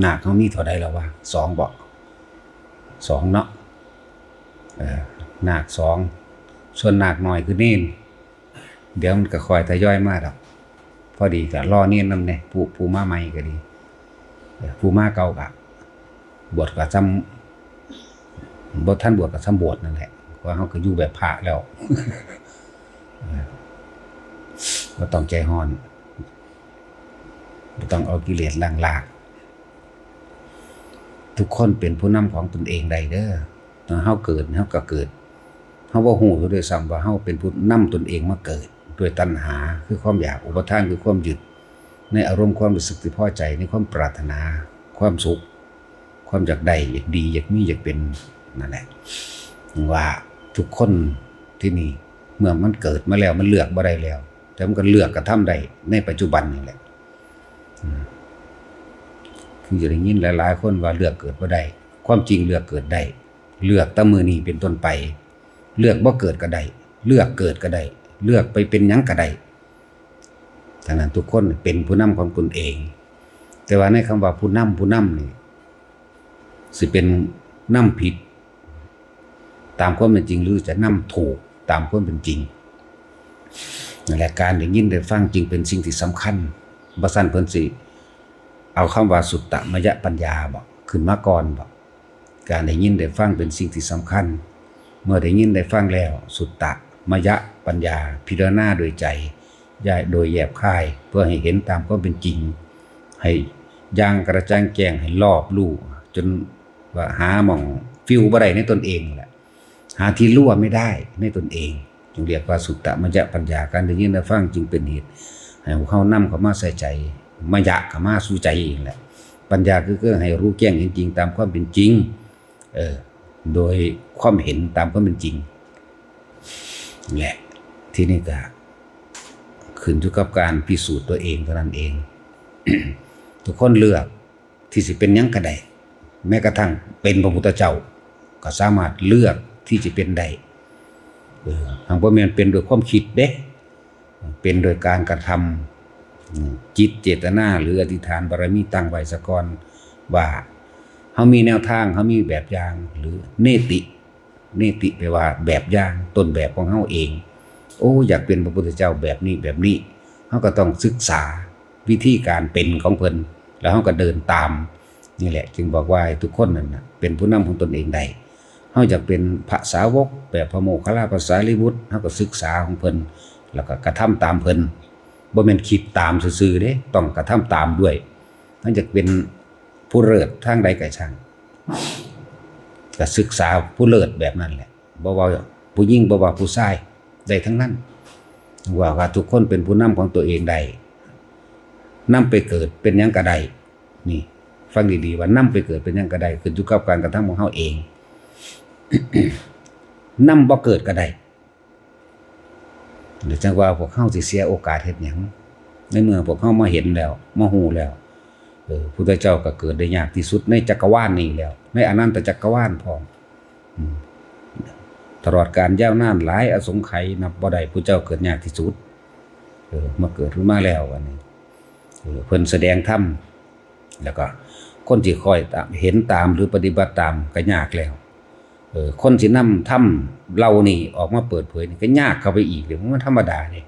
นาคเขามีเท่าใดแล้ววะ2บ่2เนาะนาค2ส่วนนาคน้อยคือเน้นเดี๋ยวมันก็ค่อยทยอยมาดอกพอดีก็รอเน้นนำแน่ผู้มาใหม่ก็ดีผู้มาเก่าก็บวชก็ซ้ำบ่ทันบวชก็ซ้ำบวชนั่นแหละเพราะเฮาก็อยู่แบบพระแล้วบ่ต้องใจร้อนบ่ต้องเอากิเลสล้างลากทุกคนเป็นผู้นำของตนเองได้เด้อตอนเฮาเกิดเฮาก็เกิดเฮาบ่ฮู้ด้วยซ้ำว่าเฮาเป็นผู้นำตนเองมาเกิดด้วยตัณหาคือความอยากอุปทานคือความยึดในอารมณ์ความรู้สึกที่พอใจในความปรารถนาความสุขความอยากได้อยากดีอยากมีอยากเป็นนั่นแหละว่าทุกคนที่นี่เมื่อมันเกิดมาแล้วมันเลือกบ่ได้แล้วแต่มันก็เลือกกระทำได้ในปัจจุบันนี่แหละคือจะได้ยินหลายๆคนว่าเลือกเกิดบ่ได้ความจริงเลือกเกิดได้เลือกแต่มื้อนี้เป็นต้นไปเลือกบ่เกิดก็ได้เลือกเกิดก็ได้เลือกไปเป็นหยังก็ได้ฉะนั้นทุกคนเป็นผู้นำของตนเองแต่ว่าในคำว่าผู้นำนี่สิเป็นนำผิดตามความเป็นจริงหรือจะนำถูกตามความเป็นจริงนั่นแหละการได้ยินได้ฟังจริงเป็นสิ่งที่สำคัญบ่ซั่นเพิ่นสิเอาคำว่าสุตตมยปัญญาบ่ขึ้นมาก่อนบ่การได้ยินได้ฟังเป็นสิ่งที่สำคัญเมื่อได้ยินได้ฟังแล้วสุตตมยปัญญาพิจารณาโดยใจโดยแยบคายเพื่อให้เห็นตามความเป็นจริงให้ย่างกระจ่างแจ้งให้รอบรู้จนว่าหาหม่องฟิวบ่ได้ในตนเองแหละหาที่รั่วไม่ได้ในตนเองจึงเรียกว่าสุตตมยปัญญาการได้ยินได้ฟังจึงเป็นเหตุให้เขานำเข้ามาใส่ใจมยะเข้ามาสู่ใจเองแหละปัญญาคือให้รู้แจ้งจริงๆตามความเป็นจริงโดยความเห็นตามความเป็นจริงแหละที่นี่ก็ขึ้นอยู่กับการพิสูจน์ตัวเองเท่านั้นเอง ทุกคนเลือกที่สิเป็นหยังก็ได้แม้กระทั่งเป็นพระพุทธเจ้าก็สามารถเลือกที่จะเป็นได้ทางบ่แม่นเป็นโดยความคิดเด้เป็นโดยการกระทำจิตเจตนาหรืออธิษฐานบารมีตั้งไว้ซะก่อนว่าเฮามีแนวทางเฮามีแบบอย่างหรือเนติแปลว่าแบบอย่างต้นแบบของเฮาเองโอ้อยากเป็นพระพุทธเจ้าแบบนี้เฮาก็ต้องศึกษาวิธีการเป็นของเพิ่นแล้วเฮาก็เดินตามนี่แหละจึงบอกว่าทุกคนนั่นน่ะเป็นผู้นำของตนเองได้เฮาจะเป็นพระสาวกแบบพระโมคคัลลาภาษาลิบุตรเฮาก็ศึกษาของเพิ่นแล้วก็กระทำตามเพิ่นบ่แม่นคิดตามซื่อๆเด้ต้องกระทำตามด้วยเฮาจะเป็นผู้เลิศทางใดก็ช่างก็ศึกษาผู้เลิศแบบนั้นแหละบ่ว่าผู้หญิงบ่ว่าผู้ชายได้ทั้งนั้นว่าทุกคนเป็นผู้นำของตัวเองได้นำไปเกิดเป็นหยังก็ได้นี่ฟังดีๆว่านำไปเกิดเป็นหยังก็ได้ขึ้นอยู่กับการกระทำของเฮาเอง นำบ่เกิดก็ได้หรือจังว่าพวกเฮาสิเสียโอกาสเฮ็ดหยังในเมื่อพวกเฮามาเห็นแล้วมาฮู้แล้วพุทธเจ้าก็เกิดได้ยากที่สุดในจักรวาลนี้แล้วในอนันตจักรวาลพร้อมตลอดการยาวนานหลายอสงไขยนับบ่ได้พุทธเจ้าเกิดยากที่สุดมาเกิดขึ้นมาแล้ววันนี้เพิ่นแสดงธรรมแล้วก็คนที่คอยตามเห็นตามหรือปฏิบัติตามก็ยากแล้วคนที่นำธรรมเรานี่ออกมาเปิดเผยนี่ก็ยากเข้าไปอีกเดี๋ยวมันธรรมดานี่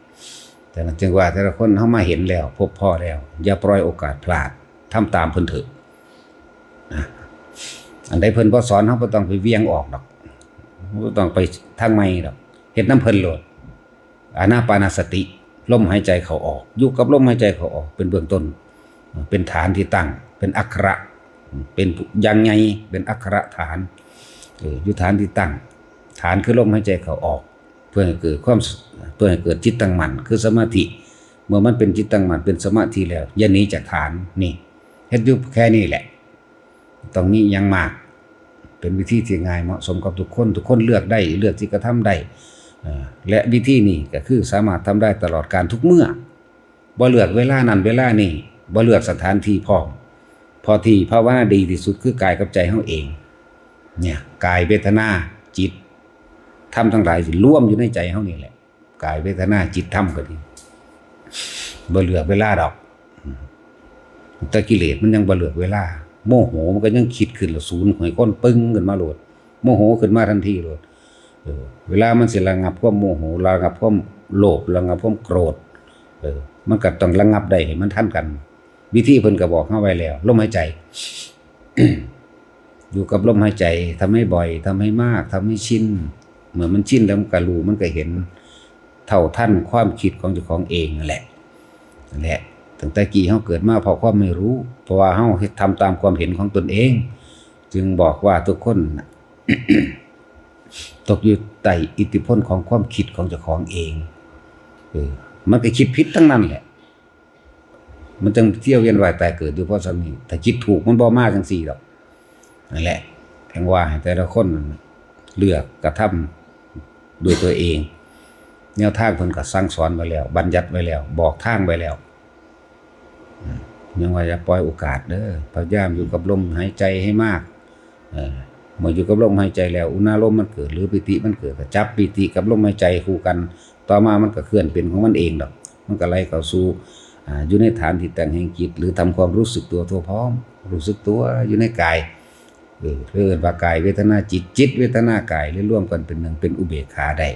แต่จึงว่าแต่ละคนเฮามาเห็นแล้วพบพ่อแล้วอย่าปล่อยโอกาสพลาดทำตามเพิ่นเถอะอันใดเพิ่นบ่สอนเฮาบ่ต้องไปเวียงออกดอกบ่ต้องไปทางใหม่ดอกเฮ็ดนำเพิ่นโลดอานาปานสติลมหายใจเข้าออกอยู่กับลมหายใจเข้าออกเป็นเบื้องต้นเป็นฐานที่ตั้งเป็นอักขระเป็นยังไงเป็นอักขระฐานอยู่ฐานที่ตั้งฐานคือลมหายใจเข้าออกเพื่อให้เกิดจิตตั้งมั่นคือสมาธิเมื่อมันเป็นจิตตั้งมั่นเป็นสมาธิแล้วอย่าหนีจากฐานนี่เฮ็ดอยู่แค่นี้แหละต้องมีอย่างมากเป็นวิธีที่ง่ายเหมาะสมกับทุกคนเลือกได้เลือกที่กระทำได้และวิธีนี้ก็คือสามารถทำได้ตลอดการทุกเมื่อบ่เลือกเวลานั้นเวลานี้บ่เลือกสถานที่พร้อมพอที่ภาวนาดีที่สุดคือกายกับใจเฮาเองเนี่ยกายเวทนาจิตธรรมทั้งหลายสิรวมอยู่ในใจเฮานี่แหละกายเวทนาจิตธรรมก็ดีบ่เลือกเวลาดอกแต่กิเลสมันยังบ่เลือกเวลา โมโหมันก็ยังคิดขึ้นละศูนย์หอยก้นปึ้งขึ้นมาโลดโมโหขึ้นมาทันทีโลดเวลามันสิระงับความโมโหระงับความโลภระงับความโกรธมันก็ต้องระงับได้ให้มันทันกันวิธีเพิ่นก็บอกเฮาไว้แล้วลมหายใจ อยู่กับลมหายใจทำให้บ่อยทำให้มากทำให้ชินเมื่อมันชินแล้วมันก็รู้มันก็เห็นเท่าทันความคิดของเจ้าของเองนั่นแหละตั้งแต่กี้เฮาเกิดมาเพราะความไม่รู้เพราะว่าเฮาทำตามความเห็นของตนเองจึงบอกว่าทุกคน ตกอยู่ใต้อิทธิพลของความคิดของเจ้าของเองมันก็คิดผิดทั้งนั้นแหละมันจึงเที่ยวเวียนว่ายตายเกิดอยู่เพราะฉะนั้นถ้าคิดถูกมันบ่มาจังซี่ดอกนั่นแหละแห่งว่าให้แต่ละคนเลือกกระทำด้วยตัวเองแนวทางเพิ่นก็สั่งสอนไว้แล้วบัญญัติไว้แล้วบอกทางไว้แล้วยังว่าอย่าปล่อยโอกาสเด้อพยายามอยู่กับลมหายใจให้มากเมื่ออยู่กับลมหายใจแล้วอุณาโลมมันเกิดหรือปิติมันเกิดก็จับปิติกับลมหายใจคู่กันต่อมามันก็เคลื่อนเป็นของมันเองดอกมันก็ไหลเข้าสู่อยู่ในฐานที่แต่งแห่งจิตหรือทำความรู้สึกตัวทั่วพร้อมรู้สึกตัวอยู่ในกายเรียกว่ากายเวทนาจิตเวทนากายเรียร่วมกันเป็นหนึ่งเป็นอุเบกขาได้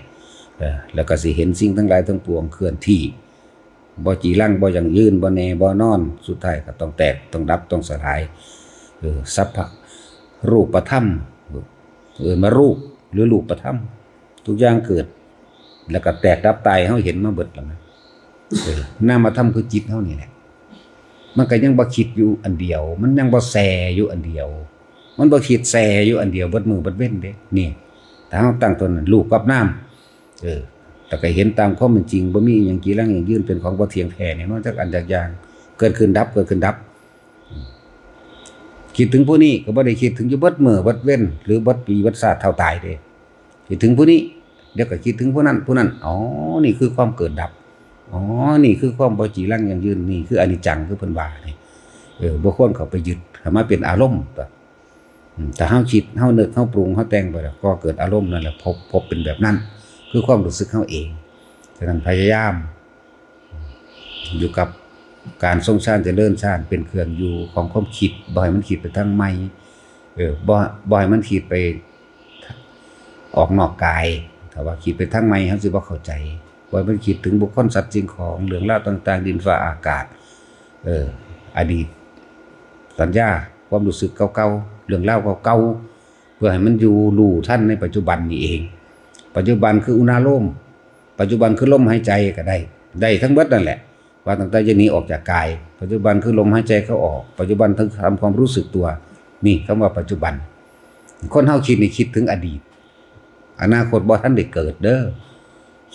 แล้วก็สิเห็นสิ่งทั้งหลายทั้งปวงเคลื่อนที่บ่จีรังบ่ยังยืนบ่แน่บ่นอนสุดท้ายก็ต้องแตกต้องดับต้องสลายสัพพะรูปธรรมมารูปหรือรูปธรรมทุกอย่างเกิดแล้วก็แตกดับตายเฮาเห็นมาเบิดแล้วนะนามธรรมคือจิตเฮานี่แหละมันก็ยังบ่คิดอยู่อันเดียวมันยังบ่แสอยู่อันเดียวมันบ่คิดแสอยู่อันเดียวเบิดมือเบิดเว้นเด้นี่ถ้าเฮาตั้งต้นรูปกับนามแต่ก็เห็นตามความเป็นจริงบ่มีหยังกี่รังอย่างยืนเป็นของบ่เที่ยงแท้เนี่ยนอกจากอันจากอย่างเกิดขึ้นดับเกิดขึ้นดับคิดถึงผู้นี้ก็บ่ได้คิดถึงอยู่เบิดมื้อเบิดเว้นหรือเบิดปีเบิดชาติเท่าตายเด้คิดถึงผู้นี้เดี๋ยวก็คิดถึงผู้นั้นอ๋อนี่คือความเกิดดับอ๋อนี่คือความบ่จีรังอย่างยืนนี่คืออนิจจังคือเพิ่นว่านี่บ่ควรเข้าไปยึดให้มาเป็นอารมณ์แต่เฮาคิดเฮานึกเฮาปรุงเฮาแต่งไปแล้วก็เกิดอารมณ์นั่นแหละพบเป็นแบบนั้นคือความรู้สึกเฮาเองฉะนั้นพยายามอยู่กับการทรงฌานเจริญฌานเป็นเครื่องอยู่ของความคิดบ่ให้มันคิดไปทางใหม่บ่ให้มันคิดไปออกนอกกายถ้าว่าคิดไปทางใหม่เฮาสิบ่เข้าใจบ่ให้มันคิดถึงบุคคลสัตว์สิ่งของเรื่องราวต่างๆดินฟ้าอากาศอดีตสัญญาความรู้สึกเก่าๆเรื่องราวเก่าๆเพื่อให้มันอยู่รู้ทันในปัจจุบันนี้เองปัจจุบันคืออุณาโลมปัจจุบันคือลมหายใจก็ได้ทั้งหมดนั่นแหละว่าตั้งแต่จะหนีออกจากกายปัจจุบันคือลมหายใจเข้าออกปัจจุบันทั้งทำความรู้สึกตัวนี่คำว่าปัจจุบันคนเฮาคิดนี่คิดถึงอดีตอนาคตบ่ทันได้เกิดเด้อ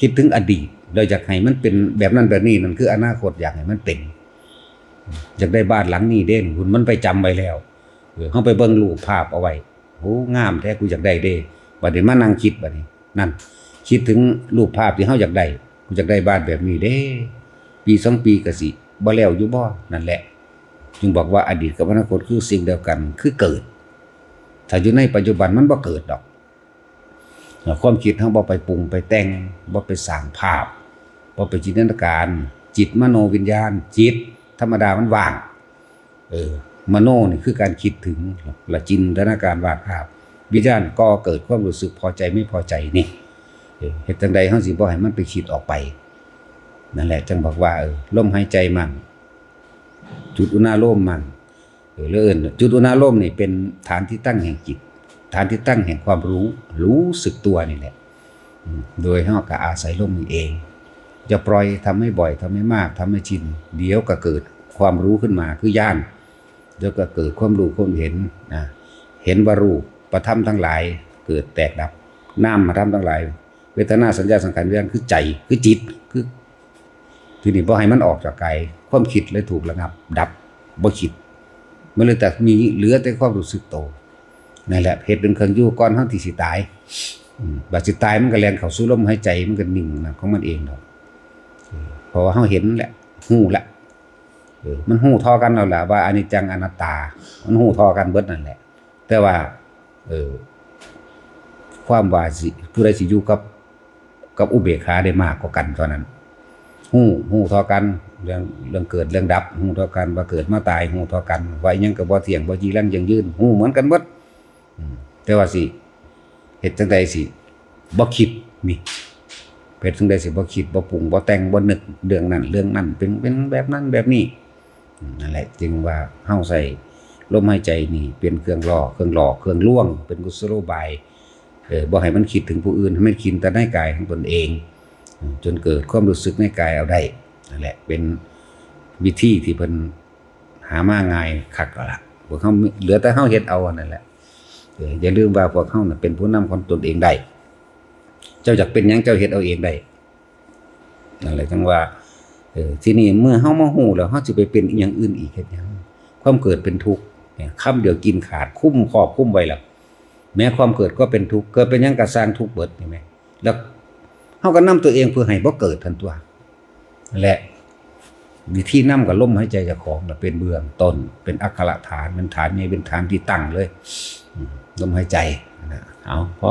คิดถึงอดีตโดยอยากให้มันเป็นแบบนั้นแบบนี้นั่นคืออนาคตอยากให้มันเป็นอยากได้บ้านหลังนี้เด้หุ่นมันไปจำไว้แล้วเฮาไปเบิ่งรูปภาพเอาไว้โหงามแท้กูอยากได้เด้บัดนี้มานั่งคิดบัดนี้นั่นคิดถึงรูปภาพที่เฮาอยากได้กูอยากได้บ้านแบบนี้เด้ปี2ปีก็สิบ่แล้วอยู่บ่นั่นแหละจึงบอกว่าอดีตกับอนาคตคือสิ่งเดียวกันคือเกิดถ้าอยู่ในปัจจุบันมันบ่เกิดดอกความคิดเฮาบ่ไปปรุงไปแต่งบ่ไปสร้างภาพบ่ไปจินตนาการจิตมโนวิญญาณจิตธรรมดามันว่างมโนนี่คือการคิดถึงและจินตนาการวาดภาพวิญญาณก็เกิดความรู้สึกพอใจไม่พอใจนี่เฮ็ดจังใดเฮาสิบ่ให้มันไปคิดออกไปนั่นแหละจังบอกว่าลมหายใจมั่นจุดอุณาโลมมั่นจุดอุณาโลมนี่เป็นฐานที่ตั้งแห่งจิตฐานที่ตั้งแห่งความรู้สึกตัวนี่แหละโดยเฮาก็อาศัยลมนี่เองอย่าปล่อยทำให้บ่อยทำให้มากทำให้ชินเดี๋ยวก็เกิดความรู้ขึ้นมาคือญาณเดี๋ยวก็เกิดความรู้ความเห็นเห็นว่ารูปประธรรมทั้งหลายเกิดแตกดับนามธรรมทั้งหลายเวทนาสัญญาสังขารวิญญาณคือใจคือจิตคือทีนี้บ่ให้มันออกจากกายความคิดเลยถูกระงับดับบ่คิดมันเลยแต่มีเหลือแต่ความรู้สึกโตนั่นแหละเหตุเป็นเครื่องอยู่ก่อนเฮาที่สิตายบัดสิตายมันก็แล่นเข้าสู่ลมหายใจมันก็นิ่งนะของมันเองดอกเพราะว่าเฮาเห็นแหละฮู้ละมันฮู้ทอกันแล้วล่ะว่าอนิจจังอนัตตามันฮู้ทอกันเบิดนั่นแหละแต่ว่าความว่าสิผู้ใดสิอยู่กับอุเบกขาได้มากกว่ากันเท่านั้นฮู้ทอกัน เรื่องเกิดเรื่องดับฮู้เท่ากันว่าเกิดมาตายฮู้เท่ากันว่าอิหยังก็บ่เที่ยงบ่จีรังยั่งยืนฮู้เหมือนกันหมดแต่ว่าสิเฮ็ดจังได๋สิบ่คิดนี่เฮ็ดจังได๋สิบ่คิดบ่ปรุงบ่แต่งบ่นึกเรื่องนั้นเป็นแบบนั้นแบบนี้นั่นแหละจึงว่าเฮาใส่ลมหายใจนี่เป็นเครื่องล่อเครื่องหลอกเครื่องลวงเป็นกุศโลบายบ่ให้มันคิดถึงผู้อื่นให้มันคิดแต่ในกายของตนเองจนเกิดความรู้สึกในกายเอาได้นั่นแหละเป็นวิธีที่เพิ่นหามาง่ายคักแล้วล่ะพวกเฮาเหลือแต่เฮาเฮ็ดเอานั่นแหละอย่าลืมว่าพวกเฮาน่ะเป็นผู้นำของตนเองได้เจ้าอยากเป็นหยังเจ้าเฮ็ดเอาเองได้นั่นแหละจังว่าที่นี่เมื่อเฮามาฮู้แล้วเฮาสิไปเป็นอีหยังอื่นอีกเฮ็ดหยังความเกิดเป็นทุกข์คำเดียวกินขาดคุ้มครอบคุ้มไว้แล้วแม้ความเกิดก็เป็นทุกข์เกิดเป็นหยังก็สร้างทุกข์เบิดเห็นมั้ยแล้วเฮาก็นำตัวเองเพื่อให้บ่เกิดทันตัวและวิธีนำกับลมหายใจเจ้าของน่ะเป็นเบื้องต้นเป็นอักขระฐานเป็นฐานใหญ่เป็นฐานที่ตั้งเลยลมหายใจนะเอาพอ